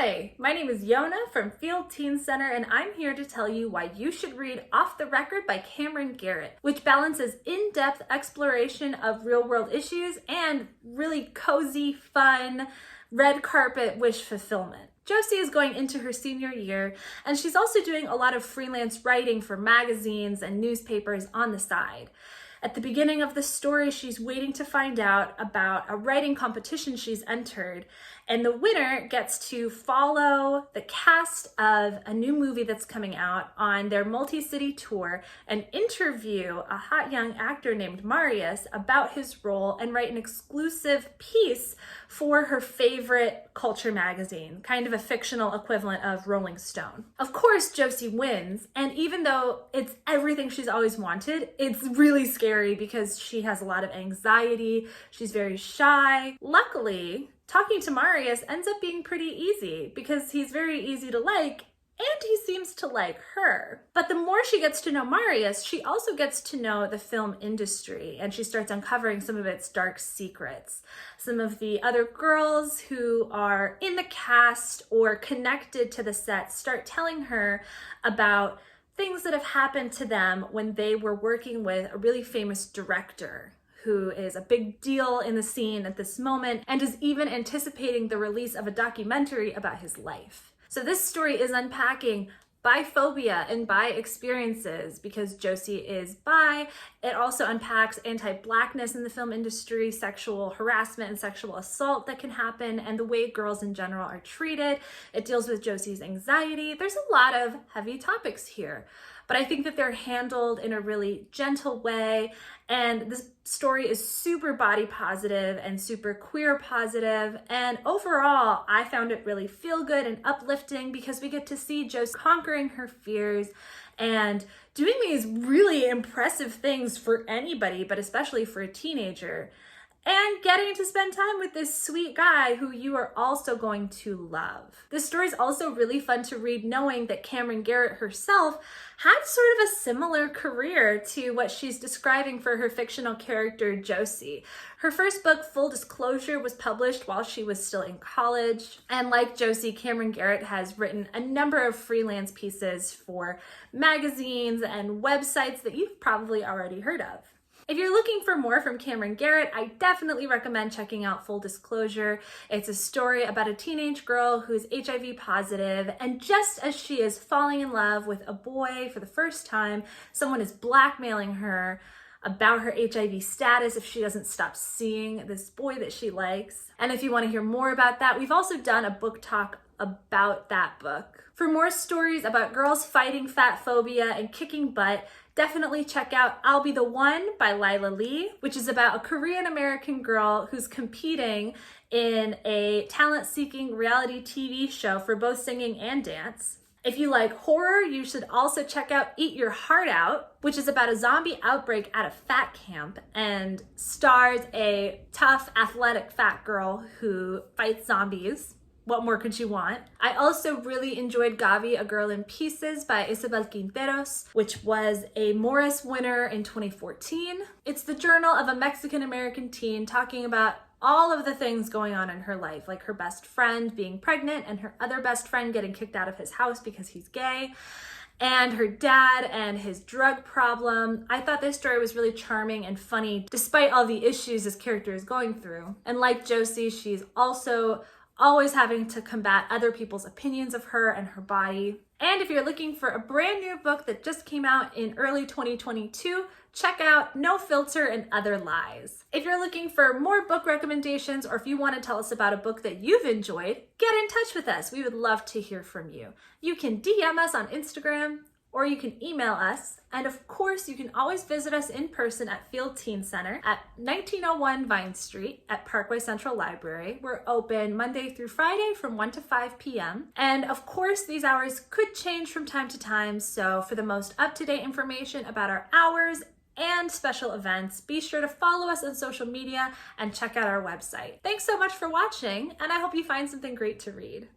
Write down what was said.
Hi, my name is Yona from Field Teen Center, and I'm here to tell you why you should read Off the Record by Camryn Garrett, which balances in-depth exploration of real-world issues and really cozy, fun, red carpet wish fulfillment. Josie is going into her senior year, and she's also doing a lot of freelance writing for magazines and newspapers on the side. At the beginning of the story, she's waiting to find out about a writing competition she's entered, and the winner gets to follow the cast of a new movie that's coming out on their multi-city tour and interview a hot young actor named Marius about his role and write an exclusive piece for her favorite culture magazine, kind of a fictional equivalent of Rolling Stone. Of course, Josie wins, and even though it's everything she's always wanted, it's really scary because she has a lot of anxiety, she's very shy. Luckily, talking to Marius ends up being pretty easy because he's very easy to like and he seems to like her. But the more she gets to know Marius, she also gets to know the film industry, and she starts uncovering some of its dark secrets. Some of the other girls who are in the cast or connected to the set start telling her about things that have happened to them when they were working with a really famous director who is a big deal in the scene at this moment and is even anticipating the release of a documentary about his life. So this story is unpacking biphobia and bi experiences because Josie is bi. It also unpacks anti-Blackness in the film industry, sexual harassment and sexual assault that can happen, and the way girls in general are treated. It deals with Josie's anxiety. There's a lot of heavy topics here, but I think that they're handled in a really gentle way, and this story is super body positive and super queer positive, and overall I found it really feel good and uplifting because we get to see Josie conquering her fears and doing these really impressive things for anybody, but especially for a teenager, and getting to spend time with this sweet guy who you are also going to love. This story is also really fun to read knowing that Camryn Garrett herself had sort of a similar career to what she's describing for her fictional character Josie. Her first book, Full Disclosure, was published while she was still in college. And like Josie, Camryn Garrett has written a number of freelance pieces for magazines and websites that you've probably already heard of. If you're looking for more from Camryn Garrett, I definitely recommend checking out Full Disclosure. It's a story about a teenage girl who's HIV positive, and just as she is falling in love with a boy for the first time, someone is blackmailing her about her HIV status if she doesn't stop seeing this boy that she likes. And if you want to hear more about that, we've also done a book talk about that book. For more stories about girls fighting fat phobia and kicking butt, definitely check out I'll Be the One by Lila Lee, which is about a Korean American girl who's competing in a talent-seeking reality TV show for both singing and dance. If you like horror, you should also check out Eat Your Heart Out, which is about a zombie outbreak at a fat camp and stars a tough, athletic fat girl who fights zombies. What more could you want? I also really enjoyed Gavi, A Girl in Pieces by Isabel Quinteros, which was a Morris winner in 2014. It's the journal of a Mexican-American teen talking about all of the things going on in her life, like her best friend being pregnant and her other best friend getting kicked out of his house because he's gay, and her dad and his drug problem. I thought this story was really charming and funny despite all the issues this character is going through. And like Josie, she's also always having to combat other people's opinions of her and her body. And if you're looking for a brand new book that just came out in early 2022, check out No Filter and Other Lies. If you're looking for more book recommendations, or if you want to tell us about a book that you've enjoyed, get in touch with us. We would love to hear from you. You can DM us on Instagram, or you can email us. And of course, you can always visit us in person at Field Teen Center at 1901 Vine Street at Parkway Central Library. We're open Monday through Friday from 1 to 5 p.m. And of course, these hours could change from time to time. So for the most up-to-date information about our hours and special events, be sure to follow us on social media and check out our website. Thanks so much for watching, and I hope you find something great to read.